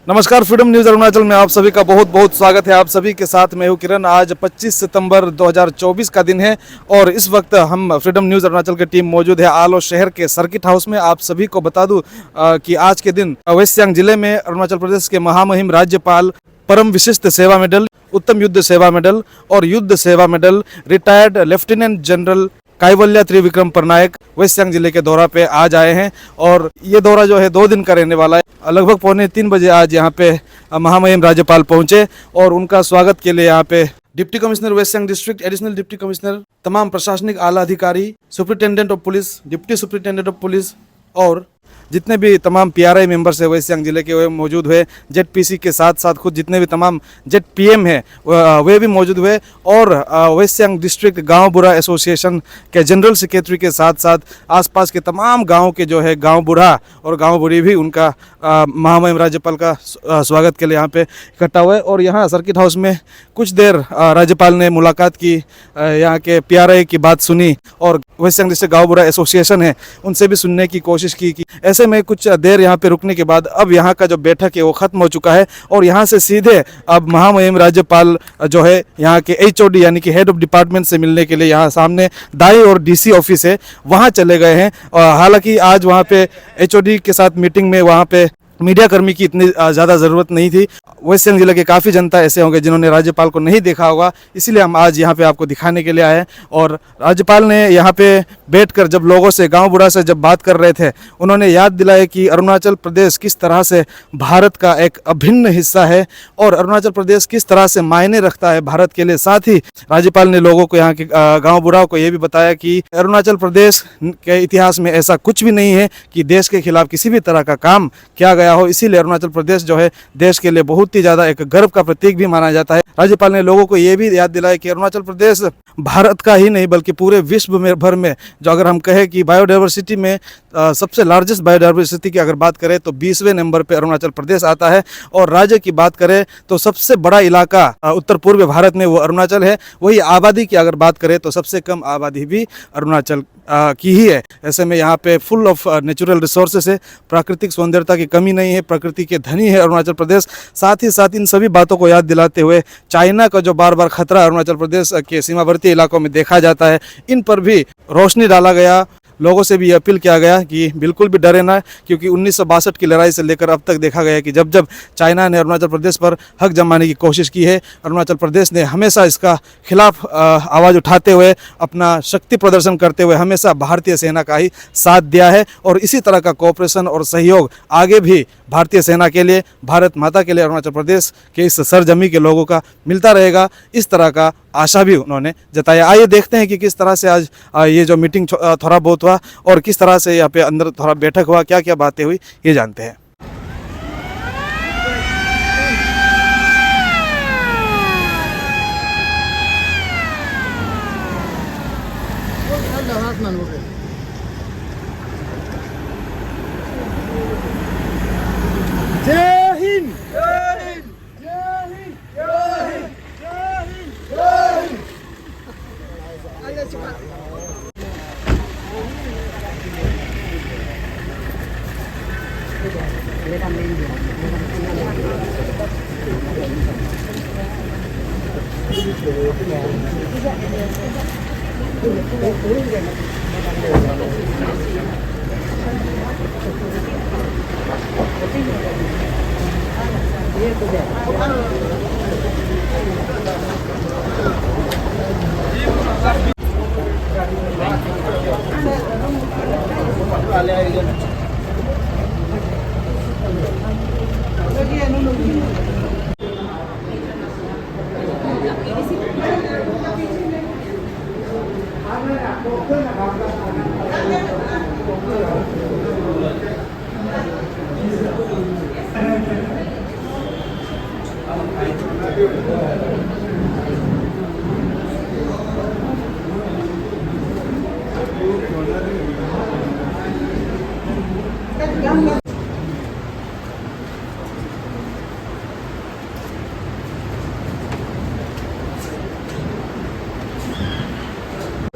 नमस्कार, freedom news Arunachal में आप सभी का बहुत बहुत स्वागत है। आप सभी के साथ मैं हूं किरण। आज 25 सितंबर 2024 का दिन है और इस वक्त हम फ्रीडम न्यूज़ अरुणाचल की टीम मौजूद है आलो शहर के सर्किट हाउस में। आप सभी को बता दूं कि आज के दिन वेस्ट सियांग जिले में अरुणाचल प्रदेश के महामहिम राज्यपाल परम विशिष्ट सेवा मेडल, उत्तम युद्ध सेवा मेडल और युद्ध सेवा medal retired lieutenant general Kaivalya Trivikram Parnaik West Siang जिले के दौरा पे आज आए हैं और ये दौरा जो है 2 दिन का रहने वाला है। लगभग 2:45 बजे आज यहाँ पे महामहिम राज्यपाल पहुंचे और उनका स्वागत के लिए यहाँ पे deputy commissioner West Siang district, additional deputy commissioner, तमाम प्रशासनिक आला अधिकारी, superintendent of police, deputy superintendent of police और जितने भी तमाम पीआरआई मेंबर्स है वेस्ट सियांग जिले के वे मौजूद हुए। जेडपीसी के साथ साथ खुद जितने भी तमाम जेडपीएम है वे भी मौजूद हुए और वेस्ट सियांग डिस्ट्रिक्ट गांव बुढ़ा एसोसिएशन के जनरल सेक्रेटरी के साथ साथ आसपास के तमाम गांव के जो है गांव बुढ़ा और गांव बुढ़ी भी उनका महामहिम राज्यपाल का स्वागत के लिए यहाँ पे इकट्ठा हुए। और यहाँ सर्किट हाउस में कुछ देर राज्यपाल ने मुलाकात की, यहाँ के पीआरआई की बात सुनी और वेस्ट सियांग डिस्ट्रिक्ट गांव बुढ़ा एसोसिएशन है उनसे भी सुनने की कोशिश की। ऐसे में कुछ देर यहाँ पे रुकने के बाद अब यहाँ का जो बैठक है वो खत्म हो चुका है और यहाँ से सीधे अब महामहिम राज्यपाल जो है यहाँ के एचओडी यानी कि हेड ऑफ डिपार्टमेंट से मिलने के लिए यहाँ सामने दाई और डीसी ऑफिस है वहाँ चले गए हैं। हालांकि आज वहाँ पे एचओडी के साथ मीटिंग में वहाँ पे मीडिया कर्मी की इतनी ज़्यादा ज़रूरत नहीं थी। वेस्ट सियांग जिले के काफ़ी जनता ऐसे होंगे जिन्होंने राज्यपाल को नहीं देखा होगा, इसीलिए हम आज यहाँ पे आपको दिखाने के लिए आए हैं। और राज्यपाल ने यहाँ पे बैठकर जब लोगों से, गांव बुढ़ा से जब बात कर रहे थे, उन्होंने याद दिलाया कि अरुणाचल प्रदेश किस तरह से भारत का एक अभिन्न हिस्सा है और अरुणाचल प्रदेश किस तरह से मायने रखता है भारत के लिए। साथ ही राज्यपाल ने लोगों को, यहाँ के गाँव बुढ़ाओं को ये भी बताया कि अरुणाचल प्रदेश के इतिहास में ऐसा कुछ भी नहीं है कि देश के खिलाफ किसी भी तरह का काम किया गया हो, इसीलिए अरुणाचल प्रदेश जो है देश के लिए बहुत ही ज़्यादा एक गर्व का प्रतीक भी माना जाता है। राज्यपाल ने लोगों को ये भी याद दिलाया कि अरुणाचल प्रदेश भारत का ही नहीं बल्कि पूरे विश्व में भर में, जो अगर हम कहें कि बायोडाइवर्सिटी में सबसे लार्जेस्ट बायोडाइवर्सिटी की अगर बात करें तो 20वें नंबर पे अरुणाचल प्रदेश आता है। और राज्य की बात करें तो सबसे बड़ा इलाका उत्तर पूर्व भारत में वो अरुणाचल है। वही आबादी की अगर बात करें तो सबसे कम आबादी भी अरुणाचल की ही है। ऐसे में यहाँ पे फुल ऑफ नेचुरल रिसोर्सेस है, प्राकृतिक सौंदर्यता की कमी नहीं है, प्रकृति के धनी है अरुणाचल प्रदेश। साथ ही साथ इन सभी बातों को याद दिलाते हुए चाइना का जो बार बार खतरा अरुणाचल प्रदेश के सीमावर्ती इलाकों में देखा जाता है, इन पर भी रोशनी डाला गया। लोगों से भी अपील किया गया कि बिल्कुल भी डरे ना, क्योंकि 1962 की लड़ाई से लेकर अब तक देखा गया है कि जब जब चाइना ने अरुणाचल प्रदेश पर हक जमाने की कोशिश की है, अरुणाचल प्रदेश ने हमेशा इसका खिलाफ आवाज़ उठाते हुए, अपना शक्ति प्रदर्शन करते हुए हमेशा भारतीय सेना का ही साथ दिया है। और इसी तरह का कोऑपरेशन और सहयोग आगे भी भारतीय सेना के लिए, भारत माता के लिए अरुणाचल प्रदेश के इस सरजमी के लोगों का मिलता रहेगा, इस तरह का आशा भी उन्होंने जताया। आइए देखते हैं कि किस तरह से आज ये जो मीटिंग थोड़ा बहुत हुआ और किस तरह से यहाँ पे अंदर थोड़ा बैठक हुआ, क्या क्या बातें हुई, ये जानते हैं। जय हिंद, जय हिंद, जय हिंद, जय हिंद, जय हिंद, जय Hind.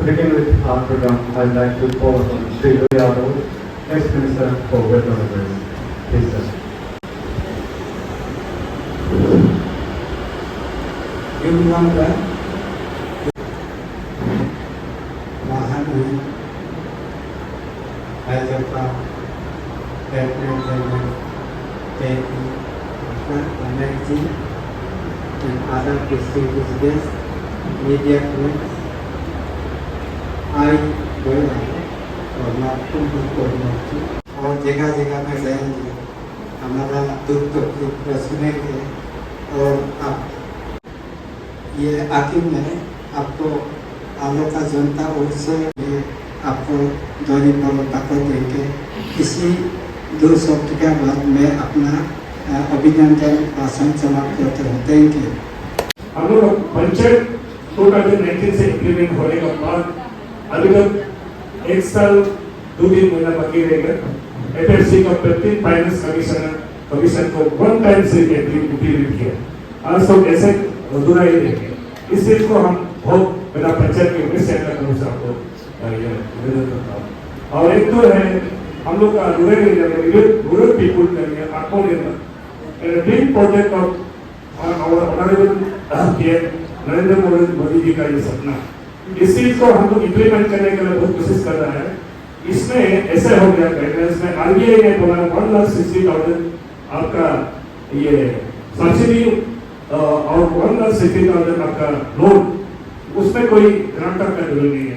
Beginning with our program, I'd like to call on Sri Yadav, Ex-Minister for Western Affairs. Please, sir. everyone there. वाहन है, Bhajpa, energy and other distinguished guests, media friends. I और जगह जगह में जाएंगे, हमारा दुख तकलीफ सुनेंगे और आप ये आखिर में आपको आलो का जनता ओर से आपको दोनों ताकत देंगे। इसी 2 शब्द के बाद मैं अपना अभिनंदन भाषण समाप्त करते हैं। Thank you. हम लोग पंचायत 2019 से इम्प्लीमेंट होने के बाद अभी तक 1 साल 2 दिन महीना बाकी रहेगा। एफएससी का प्रत्येक फाइनेंस कमीशन को 1 टाइम से इम्प्लीमेंट किया। आज तो ऐसे अधूरा ही देंगे। इस चीज को हम बहुत बड़ा पंचायत के उम्मीद से आपको निवेदन करता हूँ। और एक तो है हम लोग का रूरल पीपुल के लिए आत्मनिर्भर बिग प्रोजेक्ट ऑफ और ऑनरेबल नरेंद्र मोदी जी का ये सपना, इस चीज को हम लोग इम्प्लीमेंट करने के लिए बहुत कोशिश कर रहा है। इसमें ऐसे हो गया गाइडेंस में आरबीआई ने बोला 1,60,000 आपका ये सब्सिडी और 1,60,000 आपका लोन, उसमें कोई ग्रांटर का जरूरी नहीं है,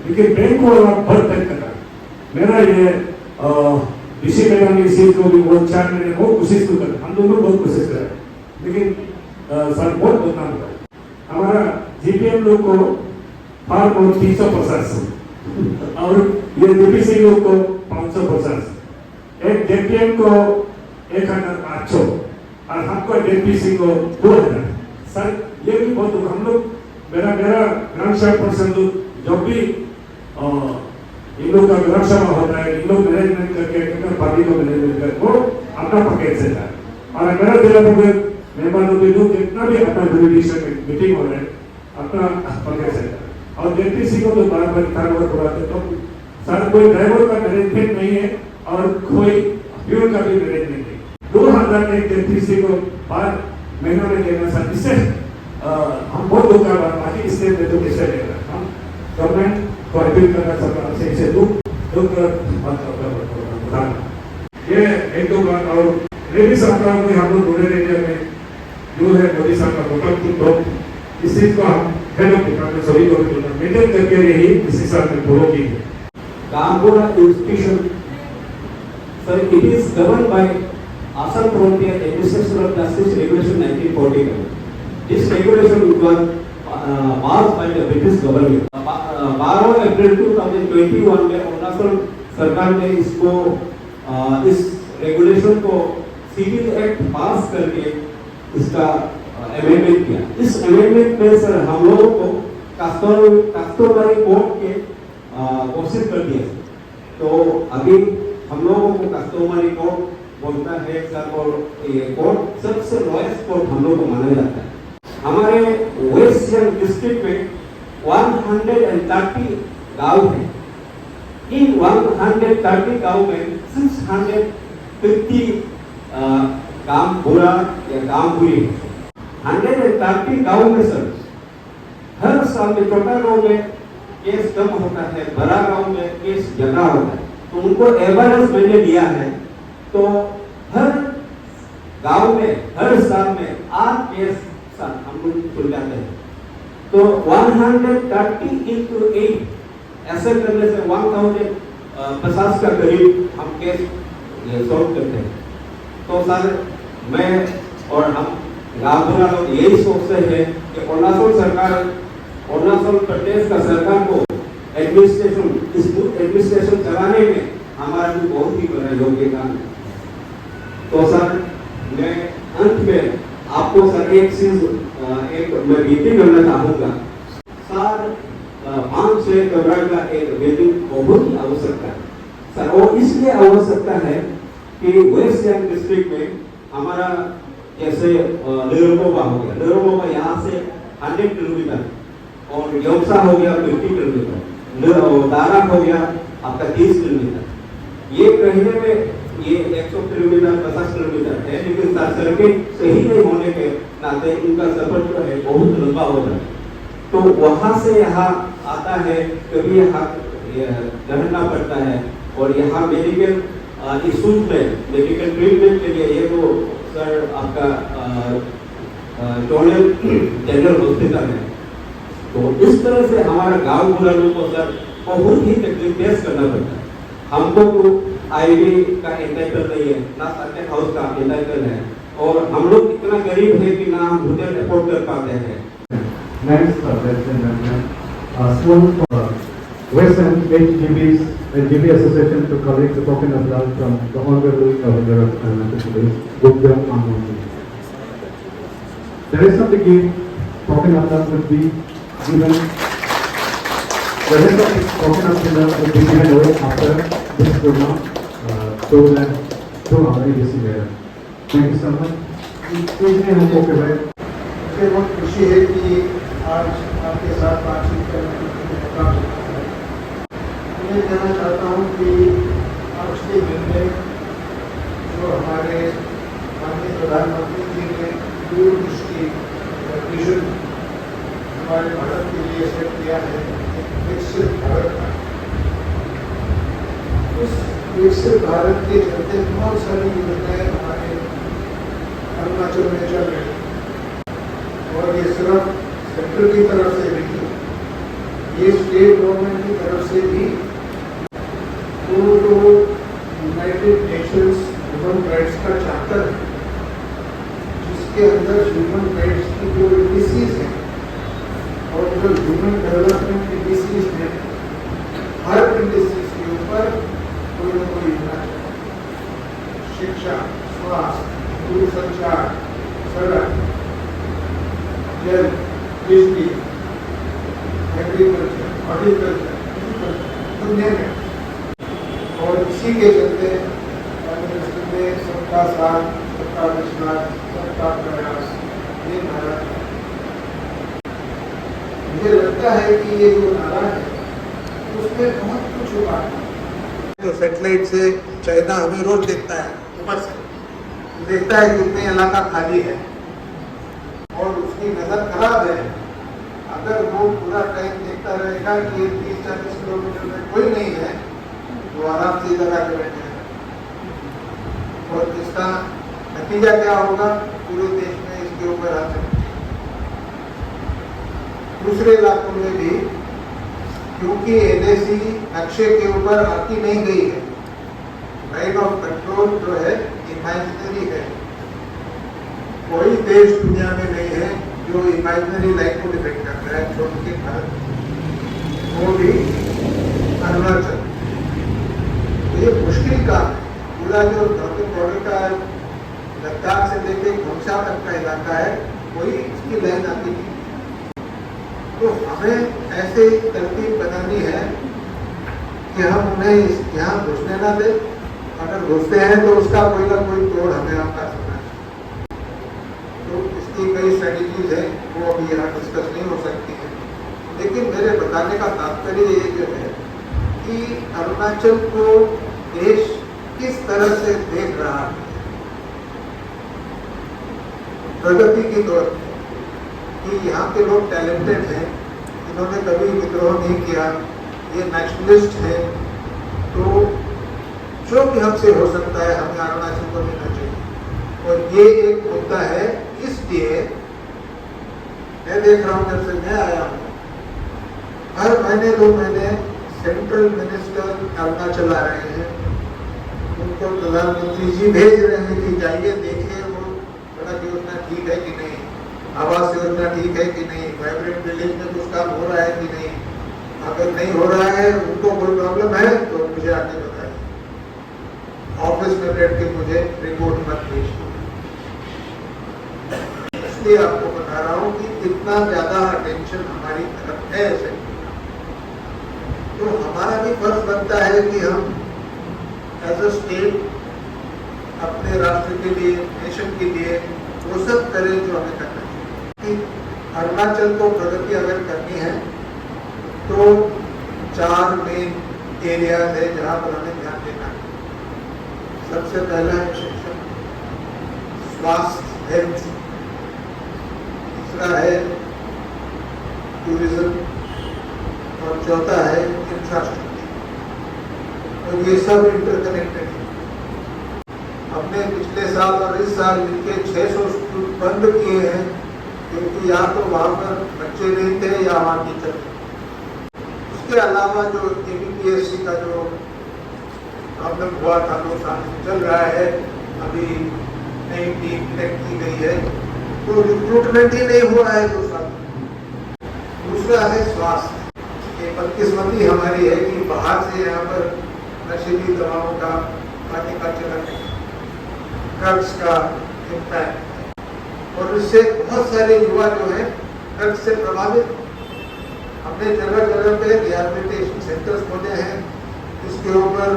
लेकिन बैंक को आप भर तय कर रहा है। मेरा ये ऋषि मैडम ने इसी को भी बहुत 4 महीने बहुत कोशिश तो कर, हम दोनों बहुत कोशिश कर रहे हैं, लेकिन सर बहुत बदनाम हुआ। हमारा जीपीएम लोग को फार्म को 350 और ये डीपीसी लोग को 550, एक जेपीएम को 1,800 और हमको डीपीसी को 2,000। सर ये भी बहुत हम लोग मेरा ग्राम सेवक पर्सन लोग जब भी इन लोग का ग्राम सभा होता है, इन लोग मैनेजमेंट करके पार्टी को मैनेजमेंट कर वो अपना पैकेज देता है। और मेरा जिला मेहमानों के लोग जितना भी अपना जुरिडिक्शन में मीटिंग हो रहे हैं अपना पैकेज देता है। और जेपीसी को तो बार बार कार बुलाते तो सर कोई ड्राइवर का मैनेजमेंट नहीं है और कोई फ्यूल का भी मैनेजमेंट नहीं। 2,000 एक जेपीसी को बार महीना में देना सर, इससे हम बहुत दुख कर बाकी स्टेट में तो कैसे ले रहे हैं हम गवर्नमेंट को अपील करना सरकार से इसे दुख ये एक 2 बात। और रेडी सरकार में हम लोग रूरल एरिया में जो है मोदी साहब का वोकल टू टॉप, इस चीज को हम हेड ऑफ डिपार्टमेंट सभी को मेंटेन करके रही इसी साल में पूरा की है। Gambura institution, sir, it is governed by Assam Frontier Administration of Justice Regulation 1941. This regulation was passed by the British government. 12 अप्रैल 2021 में अरुणाचल सरकार ने इसको इस रेगुलेशन को सिविल एक्ट पास करके इसका अमेंडमेंट किया। इस अमेंडमेंट में सर हम लोगों को कस्टमरी कोर्ट के घोषित कर दिया। तो अभी हम लोगों को कस्टमरी कोर्ट बोलता है सर, और ये कोर्ट सबसे लोएस्ट कोर्ट हम लोग को माना जाता है। हमारे वेस्ट सियांग डिस्ट्रिक्ट में 130 गांव है। इन 130 गांव में 650 गांव-बुरा या गांव-बुरी है। 130 गांव में सर हर साल में छोटा गांव में केस कम होता है, बड़ा गांव में केस ज्यादा होता है। तो उनको एवरेज मैंने दिया है, तो हर गांव में हर साल में 8 केस हम लोग सुन जाते हैं। तो 130 into 8 ऐसे करने से 1,050 का करीब हम केस सॉल्व करते हैं। तो सर मैं और हम गांव लोग यही सोचते हैं कि अरुणाचल प्रदेश का सरकार को एडमिनिस्ट्रेशन चलाने में हमारा भी बहुत ही बड़ा योगदान है। तो सर मैं अंत में आपको सर एक चीज मैं विनती करना चाहूँगा। सर 5 से कमरा का एक बिल्डिंग बहुत ही आवश्यकता है सर, और इसलिए आवश्यकता है कि वेस्ट सियांग डिस्ट्रिक्ट में हमारा जैसे लेरोबोबा हो गया, लेरोबोबा यहाँ से 100 किलोमीटर और योक्सा हो गया 50 किलोमीटर, दारा हो गया आपका 30 किलोमीटर। ये कहने में ये 100 किलोमीटर 50 किलोमीटर है, लेकिन सड़कें सही नहीं होने के नाते इनका सफर जो है बहुत लंबा होता है। तो वहाँ से यहाँ आता है, कभी यहाँ रहना पड़ता है और यहाँ मेडिकल इशूज में मेडिकल ट्रीटमेंट के लिए ये वो सर आपका डोनर जनरल हॉस्पिटल है। तो इस तरह से हमारा गांव वालों को सर बहुत ही तकलीफ फेस करना पड़ता है। हमको तो आईडी का एंटाइटल नहीं है, ना सर्किट हाउस का एंटाइटल है, और हम लोग इतना गरीब है कि ना हम होटल अफोर्ड कर पाते हैं। Next, President Amendment, small Western HGB's HGB Association to collect the token of love from the Honorable Governor of Arunachal Pradesh, Guptam Anand. The rest of the gift, token of love will be given. The rest of the token of love will be given away after this program, so that to our receiver. Thank you so much. इसमें हमको के बाद मुझे बहुत खुशी है कि आज आपके साथ बातचीत करने का मौका मिला है। मैं कहना चाहता हूँ कि आज के दिन में जो हमारे माननीय प्रधानमंत्री जी ने दूरदृष्टि विजन हमारे भारत के लिए सेट किया है, विकसित भारत का, उस विकसित भारत के चलते बहुत सारी योजनाएं हमारे अरुणाचल में चल रही है, और ये सिर्फ सेंट्रल की तरफ से नहीं, ये स्टेट गवर्नमेंट की तरफ से भी। तो जो यूनाइटेड नेशंस ह्यूमन राइट्स का चार्टर है, जिसके अंदर ह्यूमन राइट्स की जो इंडिसीज है और जो ह्यूमन डेवलपमेंट इंडिसीज है, हर इंडिसीज के ऊपर कोई ना कोई होना चाहिए। शिक्षा, स्वास्थ्य, दूरसंचार, सड़क, जल, बिजली, एग्रीकल्चर, हॉर्टिकल्चर, दुनिया में। और इसी के चलते में सबका साथ, सबका विश्वास, सबका प्रयास, ये नारा है। मुझे लगता है कि ये जो नारा है उसमें बहुत कुछ हुआ है। जो सेटेलाइट से चाइना हमें रोज देखता है, ऊपर से देखता है कितने इलाका खाली है, और उसकी नजर खराब है। अगर वो पूरा टाइम देखता रहेगा कि 30-40 किलोमीटर में कोई नहीं है, तो आराम से लगा के बैठेगा, और इसका नतीजा क्या होगा पूरे देश में इसके ऊपर आ सकते। दूसरे इलाकों में भी, क्योंकि एनएसी नक्शे के ऊपर आती नहीं गई है, लाइन ऑफ कंट्रोल जो है इमेजिनरी है। कोई देश दुनिया में नहीं है जो इमेजिनरी लाइन को डिफेंड करता है, छोड़ के भारत, वो भी अरुणाचल। तो ये मुश्किल काम है। पूरा जो नॉर्थ बॉर्डर का लद्दाख से लेके खोंसा तक का इलाका है, कोई इसकी लाइन आती नहीं। तो हमें ऐसे तरतीब बनानी है कि हम उन्हें यहाँ घुसने ना दें, अगर घुसते हैं तो उसका कोई ना कोई तोड़ हमें आपका करना है। तो इसकी कई स्ट्रेटेजीज है, वो अभी यहाँ डिस्कस नहीं हो सकती है, लेकिन मेरे बताने का तात्पर्य ये जो है कि अरुणाचल को देश किस तरह से देख रहा है प्रगति की दौर में, कि यहाँ के लोग टैलेंटेड हैं, इन्होंने कभी विद्रोह नहीं किया, ये नेशनलिस्ट है, तो जो भी हमसे हो सकता है हमें अरुणाचल को लेना चाहिए। और ये एक मुद्दा है, इसलिए मैं देख रहा हूँ जब से मैं आया हूँ, हर महीने 2 महीने सेंट्रल मिनिस्टर अरुणाचल आ रहे हैं, उनको प्रधानमंत्री जी भेज रहे हैं कि जाइए देखिए वो सड़क योजना ठीक है कि नहीं, आवास योजना ठीक है कि नहीं, वाइब्रेंट विलेज में कुछ काम हो रहा है कि नहीं। अगर नहीं हो रहा है, उनको कोई प्रॉब्लम है तो मुझे आगे बताइए, ऑफिस में बैठ के मुझे रिपोर्ट मत भेजिए। इसलिए आपको बता रहा हूँ कि इतना ज्यादा अटेंशन हमारी तरफ है ऐसे, तो हमारा भी फर्ज बनता है कि हम एज अ स्टेट अपने राष्ट्र के लिए, नेशन के लिए वो सब करें जो हमें करना चाहिए। अरुणाचल को प्रगति अगर करनी है तो 4 मेन एरियाज है जहाँ पर हमें ध्यान देना है। सबसे पहला है शिक्षा, स्वास्थ्य, हेल्थ, तीसरा है टूरिज्म और चौथा है इंफ्रास्ट्रक्चर। तो ये सब इंटरकनेक्टेड है। हमने पिछले साल और इस साल मिलके 600 स्कूल बंद किए हैं, क्योंकि या तो वहाँ पर बच्चे नहीं थे या वहाँ टीचर थे। उसके अलावा जो ABPSC का जो प्रॉब्लम हुआ था 2 साल से चल रहा है, अभी नई टीम इलेक्ट की गई है, तो रिक्रूटमेंट ही नहीं हुआ है 2 साल। दूसरा है स्वास्थ्य। ये बदकिस्मती हमारी है कि बाहर से यहाँ पर नशीली दवाओं का का चलन है, ड्रग्स का इम्पैक्ट, और इससे बहुत सारे युवा जो है ड्रग्स से प्रभावित। हमने जगह जगह पे रिहैबिलिटेशन सेंटर्स खोले हैं, इसके ऊपर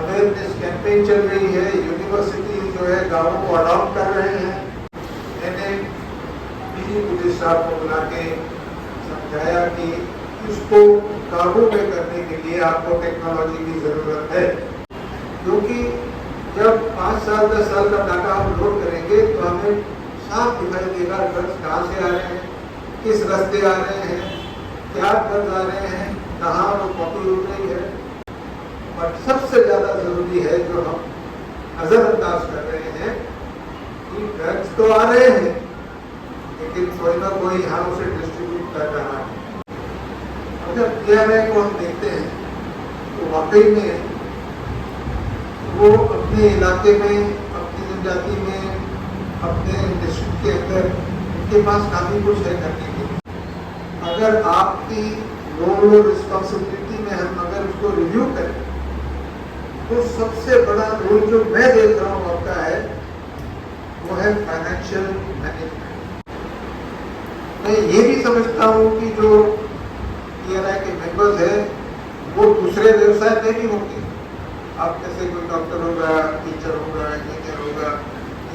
अवेयरनेस कैंपेन चल रही है। यूनिवर्सिटी जो है गाँवों को अडॉप्ट कर रहे हैं। मैंने पीजी पुलिस साहब को बुला के समझाया कि इसको काबू में करने के लिए आपको टेक्नोलॉजी की जरूरत है, क्योंकि जब 5 साल 10 साल का डाटा हम लोड करेंगे तो हमें साफ दिखाई देगा ड्रग्स कहाँ से आ रहे हैं, किस रास्ते आ रहे हैं, क्या ड्रग्स आ रहे हैं, कहाँ वो कॉपी हो रही है। और सबसे ज़्यादा ज़रूरी है जो हम नज़रअंदाज कर रहे हैं कि ड्रग्स तो आ रहे हैं, लेकिन कोई ना कोई यहाँ उसे डिस्ट्रीब्यूट कर रहा है। जब PMI को हम देखते हैं तो वाकई में वो अपने इलाके में, अपनी जनजाति में, अपने डिस्ट्रिक्ट के अंदर उनके पास काफ़ी कुछ है करने के लिए। अगर आपकी रोल और रिस्पॉन्सिबिलिटी में हम अगर उसको रिव्यू करें तो सबसे बड़ा रोल जो मैं देख रहा हूँ आपका है वो है फाइनेंशियल मैनेजमेंट। मैं ये भी समझता हूँ कि जो PRI के मेंबर्स हैं वो दूसरे व्यवसाय में भी होंगे। आप जैसे कोई डॉक्टर होगा, टीचर होगा, इंजीनियर होगा,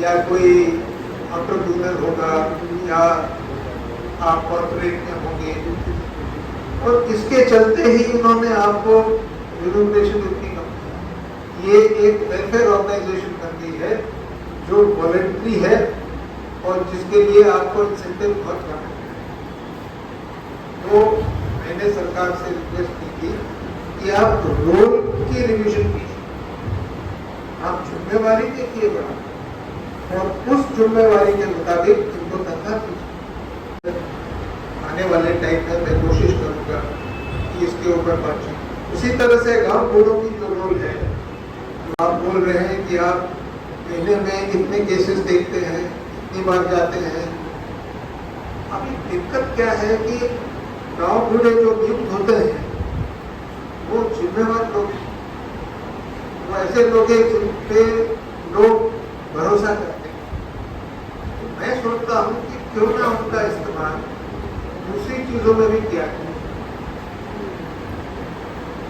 या कोई एंटरप्रेन्योर होगा, या आप कॉर्पोरेट में होंगे, और इसके चलते ही उन्होंने आपको रिन्यूट्रेशन इतनी कम। ये एक वेलफेयर ऑर्गेनाइजेशन बन गई है जो वॉलंटरी है और जिसके लिए आपको इंसेंटिव बहुत कम है। तो मैंने सरकार से रिक्वेस्ट की थी कि आप रोल की रिवीजन कीजिए, आप जिम्मेवारी देखिए बड़ा, और उस जिम्मेवारी के मुताबिक इनको तनख्वाह कीजिए। आने वाले टाइम में मैं कोशिश करूंगा कि इसके ऊपर पहुंचे। उसी तरह से गांव बूढ़ों की जो रोल है, आप बोल रहे हैं कि आप महीने में इतने केसेस देखते हैं, इतनी बार जाते हैं। अभी दिक्कत क्या है कि गांव बूढ़े जो नियुक्त होते हैं वो जिम्मेवार लोग हैं, वो ऐसे लोग हैं जिन पे लोग भरोसा करते हैं। तो मैं सोचता हूँ कि क्यों ना उनका इस्तेमाल दूसरी चीजों में भी किया जाए।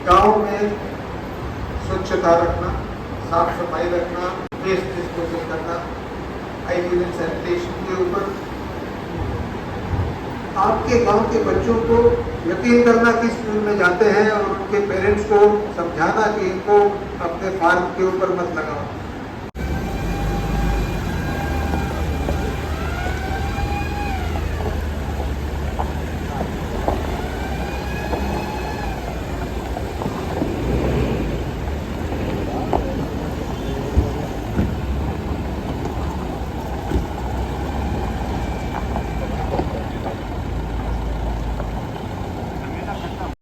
गांव में स्वच्छता रखना, साफ सफाई रखना, वेस्ट डिस्पोजल करना, हाइजीन एंड सैनिटेशन के ऊपर आपके गांव के बच्चों को यकीन करना कि स्कूल में जाते हैं, और उनके पेरेंट्स को समझाना कि इनको अपने फार्म के ऊपर मत लगाओ।